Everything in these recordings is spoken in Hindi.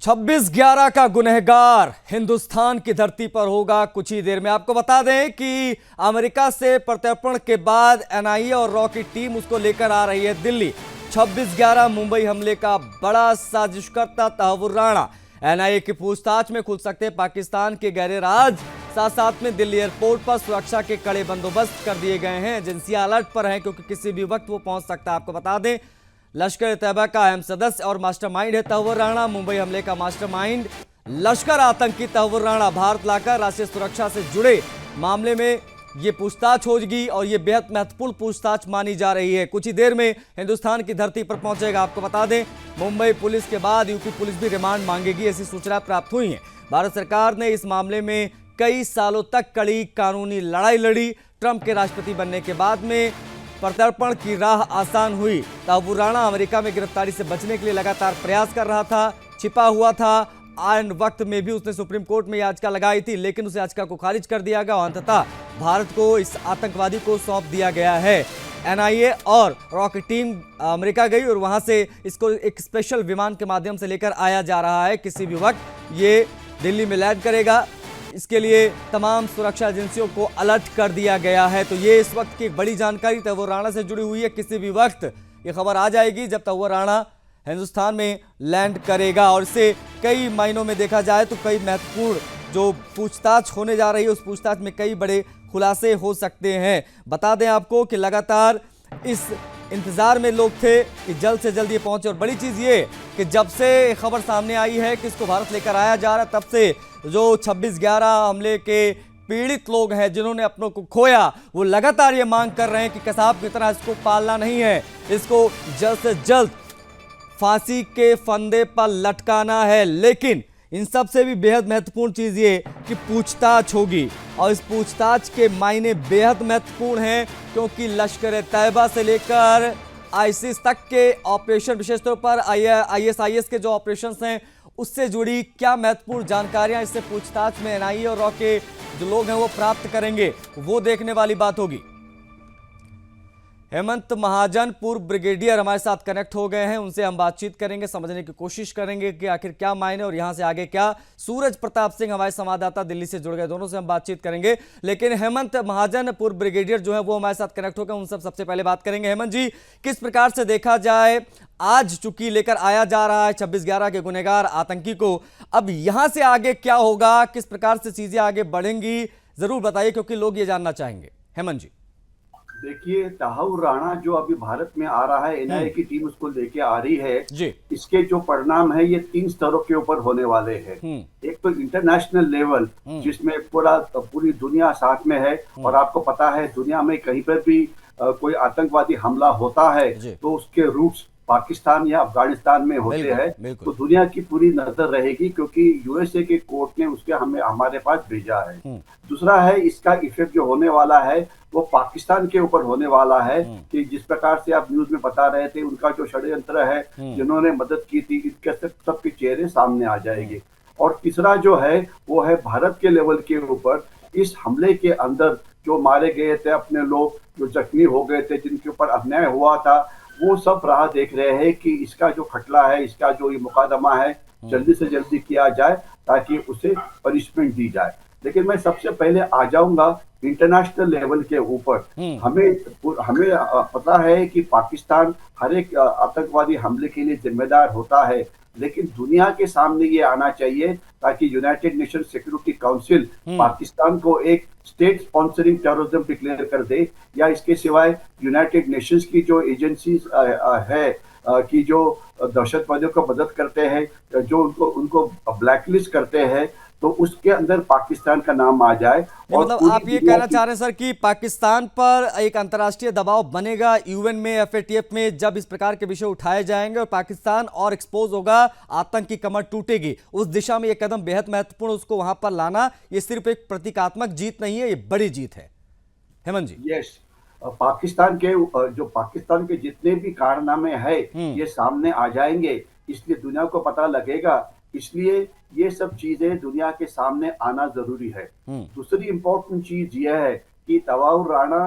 26/11 का गुनहगार हिंदुस्तान की धरती पर होगा कुछ ही देर में। आपको बता दें कि अमेरिका से प्रत्यर्पण के बाद एनआईए और रॉ की टीम उसको लेकर आ रही है दिल्ली। 26/11 मुंबई हमले का बड़ा साजिशकर्ता तहव्वुर राणा। एनआईए की पूछताछ में खुल सकते पाकिस्तान के गहरे राज। साथ साथ में दिल्ली एयरपोर्ट पर सुरक्षा के कड़े बंदोबस्त कर दिए गए हैं। एजेंसियां अलर्ट पर हैं क्योंकि किसी भी वक्त वो पहुंच सकता है। आपको बता दें लश्कर तैयबा का अहम सदस्य और मास्टरमाइंड है तहव्वुर राणा। मुंबई हमले का मास्टरमाइंड लश्कर आतंकी तहव्वुर राणा। भारत लाकर राष्ट्रीय सुरक्षा से जुड़े मामले में ये पूछताछ होगी और ये बेहद महत्वपूर्ण पूछताछ मानी जा रही है। कुछ ही देर में हिंदुस्तान की धरती पर पहुंचेगा। आपको बता दें मुंबई पुलिस के बाद यूपी पुलिस भी रिमांड मांगेगी, ऐसी सूचना प्राप्त हुई है। भारत सरकार ने इस मामले में कई सालों तक कड़ी कानूनी लड़ाई लड़ी। ट्रंप के राष्ट्रपति बनने के बाद में प्रत्यर्पण की राह आसान हुई। तहव्वुर राणा अमेरिका में गिरफ्तारी से बचने के लिए लगातार प्रयास कर रहा था, छिपा हुआ था। आन वक्त में भी उसने सुप्रीम कोर्ट में याचिका लगाई थी, लेकिन उस याचिका को खारिज कर दिया गया और अंततः भारत को इस आतंकवादी को सौंप दिया गया है। एनआईए और रॉ की टीम अमेरिका गई और वहां से इसको एक स्पेशल विमान के माध्यम से लेकर आया जा रहा है। किसी भी वक्त ये दिल्ली में लैंड करेगा। इसके लिए तमाम सुरक्षा एजेंसियों को अलर्ट कर दिया गया है। तो ये इस वक्त की एक बड़ी जानकारी तहव्वुर राणा से जुड़ी हुई है। किसी भी वक्त ये खबर आ जाएगी जब तहव्वुर राणा हिंदुस्तान में लैंड करेगा। और इसे कई मायनों में देखा जाए तो कई महत्वपूर्ण जो पूछताछ होने जा रही है उस पूछताछ में कई बड़े खुलासे हो सकते हैं। बता दें आपको कि लगातार इस इंतजार में लोग थे कि जल्द से जल्द ये पहुंचे। और बड़ी चीज ये कि जब से खबर सामने आई है कि इसको भारत लेकर आया जा रहा है, तब से जो 26/11 हमले के पीड़ित लोग हैं जिन्होंने अपनों को खोया, वो लगातार ये मांग कर रहे हैं कि कसाब की तरह इसको पालना नहीं है, इसको जल्द से जल्द फांसी के फंदे पर लटकाना है। लेकिन इन सब से भी बेहद महत्वपूर्ण चीज ये कि पूछताछ होगी और इस पूछताछ के मायने बेहद महत्वपूर्ण हैं, क्योंकि लश्कर तैयबा से लेकर आईसिस तक के ऑपरेशन, विशेष तौर पर आईएसआईएस के जो ऑपरेशंस हैं उससे जुड़ी क्या महत्वपूर्ण जानकारियां इससे पूछताछ में एनआईए और रॉ के जो लोग हैं वो प्राप्त करेंगे, वो देखने वाली बात होगी। हेमंत महाजन पूर्व ब्रिगेडियर हमारे साथ कनेक्ट हो गए हैं, उनसे हम बातचीत करेंगे, समझने की कोशिश करेंगे कि आखिर क्या मायने और यहां से आगे क्या। सूरज प्रताप सिंह हमारे संवाददाता दिल्ली से जुड़ गए, दोनों से हम बातचीत करेंगे। लेकिन हेमंत महाजन पूर्व ब्रिगेडियर जो है वो हमारे साथ कनेक्ट हो गए, उनसे सबसे पहले बात करेंगे। हेमंत जी, किस प्रकार से देखा जाए आज चूंकि लेकर आया जा रहा है 26/11 के गुनहगार आतंकी को, अब यहां से आगे क्या होगा, किस प्रकार से चीजें आगे बढ़ेंगी, जरूर बताइए क्योंकि लोग ये जानना चाहेंगे। हेमंत जी। देखिए, तहव्वुर राणा जो अभी भारत में आ रहा है, एनआईए की टीम उसको लेके आ रही है जी। इसके जो परिणाम है ये 3 स्तरों के ऊपर होने वाले हैं। एक तो इंटरनेशनल लेवल जिसमें पूरी दुनिया साथ में है और आपको पता है दुनिया में कहीं पर भी कोई आतंकवादी हमला होता है तो उसके रूट्स पाकिस्तान या अफगानिस्तान में होते हैं। तो दुनिया की पूरी नजर रहेगी क्योंकि यूएसए के कोर्ट ने उसके हमारे पास भेजा है। दूसरा है इसका इफेक्ट जो होने वाला है वो पाकिस्तान के ऊपर होने वाला है कि जिस प्रकार से आप न्यूज में बता रहे थे उनका जो षड्यंत्र है, जिन्होंने मदद की थी, इनके सबके चेहरे सामने आ जाएंगे। और तीसरा जो है वो है भारत के लेवल के ऊपर इस हमले के अंदर जो मारे गए थे अपने लोग, जो जख्मी हो गए थे, जिनके ऊपर अन्याय हुआ था, वो सब राह देख रहे हैं कि इसका जो खटला है, इसका जो ये मुकदमा है जल्दी से जल्दी किया जाए ताकि उसे पनिशमेंट दी जाए। लेकिन मैं सबसे पहले आ जाऊंगा इंटरनेशनल लेवल के ऊपर। हमें पता है कि पाकिस्तान हर एक आतंकवादी हमले के लिए जिम्मेदार होता है, लेकिन दुनिया के सामने ये आना चाहिए ताकि United nation security council Pakistan को एक स्टेट स्पॉन्सरिंग टेररिज्म डिक्लेयर कर दे, या इसके सिवाय यूनाइटेड नेशंस की जो एजेंसीज है कि जो दहशतवादियों को मदद करते हैं, जो उनको ब्लैकलिस्ट करते हैं, तो उसके अंदर पाकिस्तान का नाम आ जाए। और मतलब आप ये कहना चाह रहे हैं सर कि पाकिस्तान पर एक अंतर्राष्ट्रीय दबाव बनेगा यूएन में, एफएटीएफ में, जब इस प्रकार के विषय उठाए जाएंगे और पाकिस्तान और एक्सपोज होगा, आतंक की कमर टूटेगी। उस दिशा में ये कदम बेहद महत्वपूर्ण, उसको वहां पर लाना ये सिर्फ एक प्रतीकात्मक जीत नहीं है, ये बड़ी जीत है। हेमंत जी। यस, पाकिस्तान के जितने भी कारनामे है ये सामने आ जाएंगे, इसलिए दुनिया को पता लगेगा, इसलिए ये सब चीजें दुनिया के सामने आना जरूरी है। दूसरी इंपॉर्टेंट चीज यह है कि तहव्वुर राणा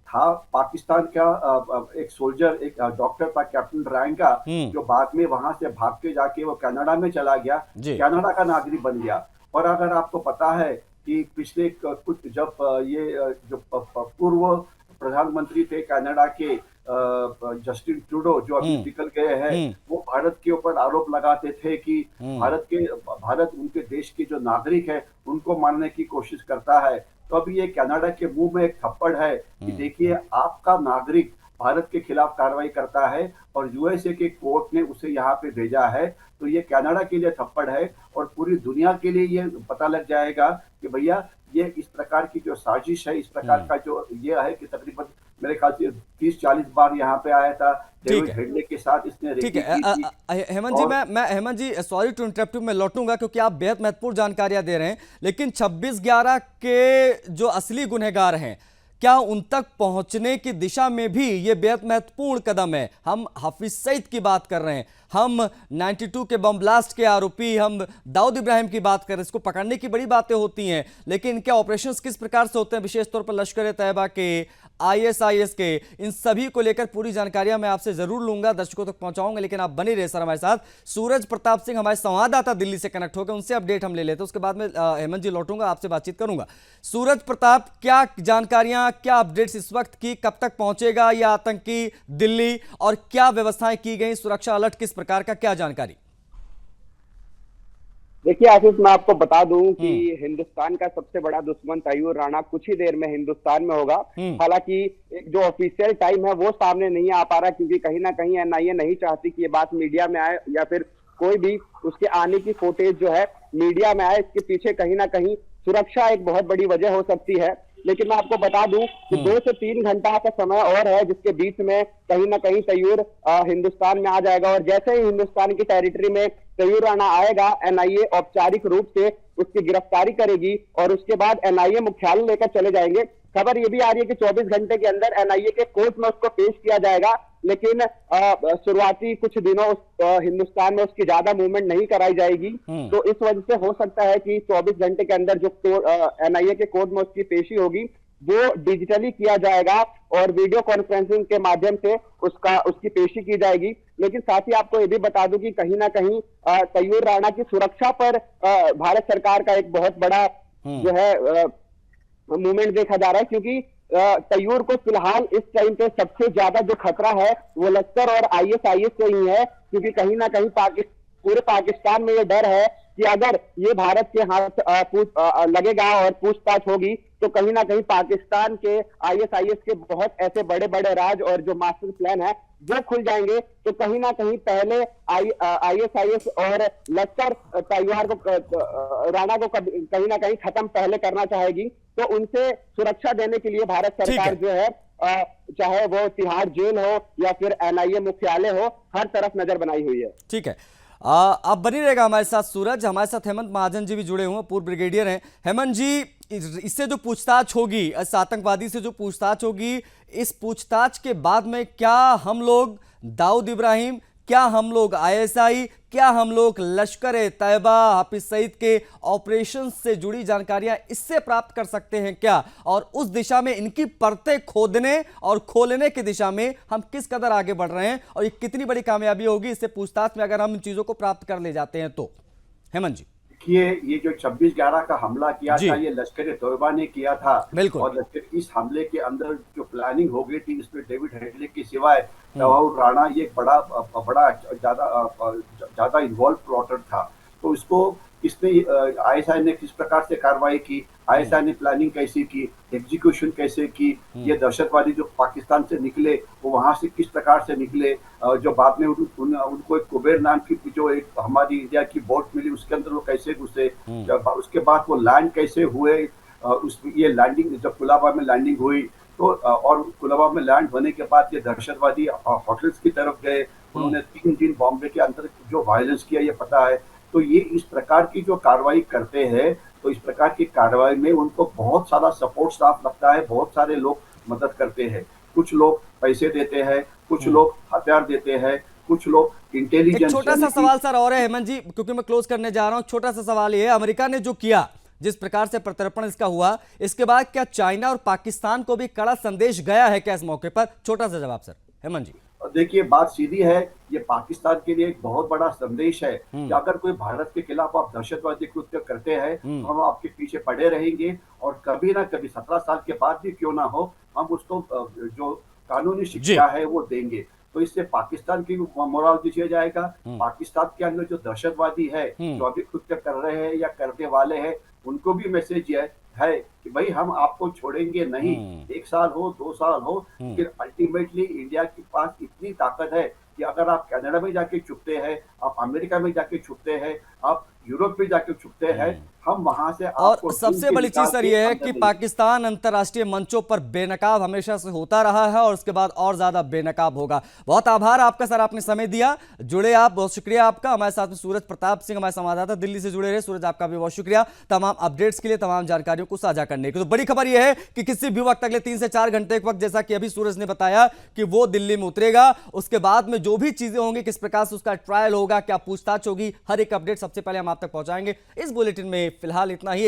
था पाकिस्तान का एक सोल्जर, एक डॉक्टर था, कैप्टन रैंका, जो बाद में वहां से भाग के जाके वो कनाडा में चला गया, कनाडा का नागरिक बन गया। और अगर आपको पता है कि पिछले कुछ जब ये जो पूर्व प्रधानमंत्री थे कनाडा के जस्टिन ट्रूडो, जो अभी निकल गए हैं, वो भारत के ऊपर आरोप लगाते थे कि भारत उनके देश के जो नागरिक है उनको मारने की कोशिश करता है। तो अभी ये कनाडा के मुंह में एक थप्पड़ है कि देखिए, आपका नागरिक भारत के खिलाफ कार्रवाई करता है और यूएसए के कोर्ट ने उसे यहाँ पे भेजा है। तो ये कनाडा के लिए थप्पड़ है और पूरी दुनिया के लिए ये पता लग जाएगा कि भैया ये इस प्रकार की जो साजिश है, इस प्रकार का जो ये है कि तकरीबन मेरे ख्याल से 30-40 बार यहाँ पे आया था डेविड हेडले के साथ इसने। ठीक है हेमंत जी, मैं हेमंत जी सॉरी टू इंटरप्ट यू, मैं लौटूंगा क्योंकि आप बेहद महत्वपूर्ण जानकारियां दे रहे हैं, लेकिन 26/11 के जो असली गुनहगार हैं, क्या उन तक पहुंचने की दिशा में भी ये बेहद महत्वपूर्ण कदम है? हम हाफिज सईद की बात कर रहे हैं, हम 92 के बम ब्लास्ट के आरोपी, हम दाऊद इब्राहिम की बात कर रहे हैं। इसको पकड़ने की बड़ी बातें होती हैं, लेकिन इनके ऑपरेशंस किस प्रकार से होते हैं, विशेष तौर पर लश्कर तैयबा के, आईएसआईएस के, इन सभी को लेकर पूरी जानकारियां मैं आपसे जरूर लूंगा, दर्शकों तक पहुंचाऊंगा। लेकिन आप बने रहे सर हमारे साथ। सूरज प्रताप सिंह हमारे संवाददाता दिल्ली से कनेक्ट हो गए, उनसे अपडेट हम ले लेते हैं, उसके बाद में हेमंत जी लौटूंगा, आपसे बातचीत करूंगा। सूरज प्रताप, क्या जानकारियां, क्या अपडेट्स इस वक्त की, कब तक पहुंचेगा यह आतंकी दिल्ली, और क्या व्यवस्थाएं की गई, सुरक्षा अलर्ट किस प्रकार का, क्या जानकारी? देखिए आशीष, मैं आपको बता दूं कि हिंदुस्तान का सबसे बड़ा दुश्मन तैयूर राणा कुछ ही देर में हिंदुस्तान में होगा। हालांकि एक जो ऑफिशियल टाइम है वो सामने नहीं आ पा रहा, क्योंकि कहीं ना कहीं एनआईए नहीं चाहती कि ये बात मीडिया में आए या फिर कोई भी उसके आने की फुटेज जो है मीडिया में आए। इसके पीछे कहीं ना कहीं सुरक्षा एक बहुत बड़ी वजह हो सकती है। लेकिन मैं आपको बता दूं कि 2 से 3 घंटा का समय और है, जिसके बीच में कहीं ना कहीं तैयूर हिंदुस्तान में आ जाएगा। और जैसे ही हिंदुस्तान की टेरिटरी में तैयूर राणा आएगा, एनआईए औपचारिक रूप से उसकी गिरफ्तारी करेगी और उसके बाद एनआईए मुख्यालय लेकर चले जाएंगे। खबर यह भी आ रही है कि 24 घंटे के अंदर एनआईए के कोर्ट में उसको पेश किया जाएगा। लेकिन शुरुआती कुछ दिनों हिंदुस्तान में उसकी ज्यादा मूवमेंट नहीं कराई जाएगी। तो इस वजह से हो सकता है कि 24 घंटे के अंदर जो एनआईए के कोर्ट में उसकी पेशी होगी वो डिजिटली किया जाएगा और वीडियो कॉन्फ्रेंसिंग के माध्यम से उसकी पेशी की जाएगी। लेकिन साथ ही आपको ये भी बता दूं कि कहीं ना कहीं तैयूर राणा की सुरक्षा पर भारत सरकार का एक बहुत बड़ा जो है मूवमेंट देखा जा रहा है, क्योंकि तैयूर को फिलहाल इस टाइम पे सबसे ज्यादा जो खतरा है वो लश्कर और आईएसआईएस से ही है। क्योंकि कहीं ना कहीं पूरे पाकिस्तान में ये डर है कि अगर ये भारत के हाथ लगेगा और पूछताछ होगी तो कहीं ना कहीं पाकिस्तान के आईएसआईएस के बहुत ऐसे बड़े बड़े राज और जो मास्टर प्लान है वो खुल जाएंगे। तो कहीं ना कहीं पहले आईएसआईएस और लश्कर तैयार को राणा को कहीं ना कहीं खत्म पहले करना चाहेगी। तो उनसे सुरक्षा देने के लिए भारत सरकार जो है चाहे वो तिहाड़ जेल हो या फिर एनआईए मुख्यालय हो, हर तरफ नजर बनाई हुई है। ठीक है, आप बनी रहेगा हमारे साथ सूरज। हमारे साथ हेमंत महाजन जी भी जुड़े हुए हैं, पूर्व ब्रिगेडियर हैं। हेमंत जी, इससे जो पूछताछ होगी, इस आतंकवादी से जो पूछताछ होगी, इस पूछताछ के बाद में क्या हम लोग दाऊद इब्राहिम, क्या हम लोग आईएसआई, क्या हम लोग लश्कर तैयबा, हाफिज सईद के ऑपरेशन से जुड़ी जानकारियां इससे प्राप्त कर सकते हैं क्या? और उस दिशा में इनकी परतें खोदने और खोलने की दिशा में हम किस कदर आगे बढ़ रहे हैं और ये कितनी बड़ी कामयाबी होगी इससे पूछताछ में अगर हम इन चीजों को प्राप्त कर ले जाते हैं तो? हेमंत जी, ये जो 26/11 का हमला किया था ये लश्कर तैयबा ने किया था। और लश्कर इस हमले के अंदर जो प्लानिंग हो गई थी, इसमें डेविड हेडले के सिवाय तैयूर राणा ये बड़ा ज्यादा इन्वॉल्व प्लॉटर था। तो इसको इसने आईएसआई ने किस प्रकार से कार्रवाई की, आईएसआई ने प्लानिंग कैसे की, एग्जीक्यूशन कैसे की, ये दहशतवादी जो पाकिस्तान से निकले वो वहां से किस प्रकार से निकले, जो बाद में उनको एक कुबेर नाम की जो एक हमारी इंडिया की बोट मिली उसके अंदर वो कैसे घुसे, उसके बाद वो लैंड कैसे हुए, ये लैंडिंग जब कुलाबा में लैंडिंग हुई तो और कुलाबा में लैंड होने के बाद ये दहशतवादी होटल्स की तरफ गए, उन्होंने 3 दिन बॉम्बे के अंदर जो वायलेंस किया ये पता है। तो ये इस प्रकार की जो कार्रवाई करते हैं, तो इस प्रकार की कार्रवाई में उनको बहुत सारा सपोर्ट स्टाफ लगता है, बहुत सारे लोग मदद करते हैं। कुछ लोग पैसे देते हैं, कुछ लोग हथियार देते हैं, कुछ लोग इंटेलिजेंस। छोटा सा सवाल सर और है हेमंत जी, क्योंकि मैं क्लोज करने जा रहा हूँ। छोटा सा सवाल ये है, अमेरिका ने जो किया जिस प्रकार से प्रत्यर्पण इसका हुआ, इसके बाद क्या चाइना और पाकिस्तान को भी कड़ा संदेश गया है क्या इस मौके पर? छोटा सा जवाब सर, हेमंत जी। देखिए, बात सीधी है, ये पाकिस्तान के लिए एक बहुत बड़ा संदेश है कि अगर कोई भारत के खिलाफ आप दहशतवादी कृत्य करते हैं तो हम आपके पीछे पड़े रहेंगे, और कभी ना कभी 17 साल के बाद भी क्यों ना हो, हम उसको जो कानूनी शिक्षा है वो देंगे। तो इससे पाकिस्तान की मोरल दिया जाएगा, पाकिस्तान के अंदर जो दहशतवादी है, जो अभी कृत्य कर रहे हैं या करने वाले हैं, उनको भी मैसेज है कि भाई हम आपको छोड़ेंगे नहीं। 1 साल हो, 2 साल हो, फिर अल्टीमेटली इंडिया के पास इतनी ताकत है कि अगर आप कनाडा में जाके छुपते हैं, आप अमेरिका में जाके छुपते हैं, आप यूरोप में जाके छुपते हैं, हम वहां से और सबसे बड़ी चीज सर ये है कि पाकिस्तान अंतर्राष्ट्रीय मंचों पर बेनकाब हमेशा से होता रहा है और उसके बाद और ज्यादा बेनकाब होगा। बहुत आभार आपका सर, आपने समय दिया, जुड़े आप, बहुत शुक्रिया आपका। हमारे साथ में सूरज प्रताप सिंह हमारे संवाददाता दिल्ली से जुड़े रहे। सूरज, आपका भी बहुत शुक्रिया तमाम अपडेट्स के लिए, तमाम जानकारियों को साझा करने के लिए। तो बड़ी खबर यह है कि किसी भी वक्त अगले 3 से 4 घंटे के वक्त, जैसा कि अभी सूरज ने बताया कि वो दिल्ली में उतरेगा, उसके बाद में जो भी चीजें होंगी, किस प्रकार से उसका ट्रायल होगा, क्या पूछताछ होगी, हर एक अपडेट सबसे पहले हम आप तक पहुंचाएंगे। इस बुलेटिन में फिलहाल इतना ही।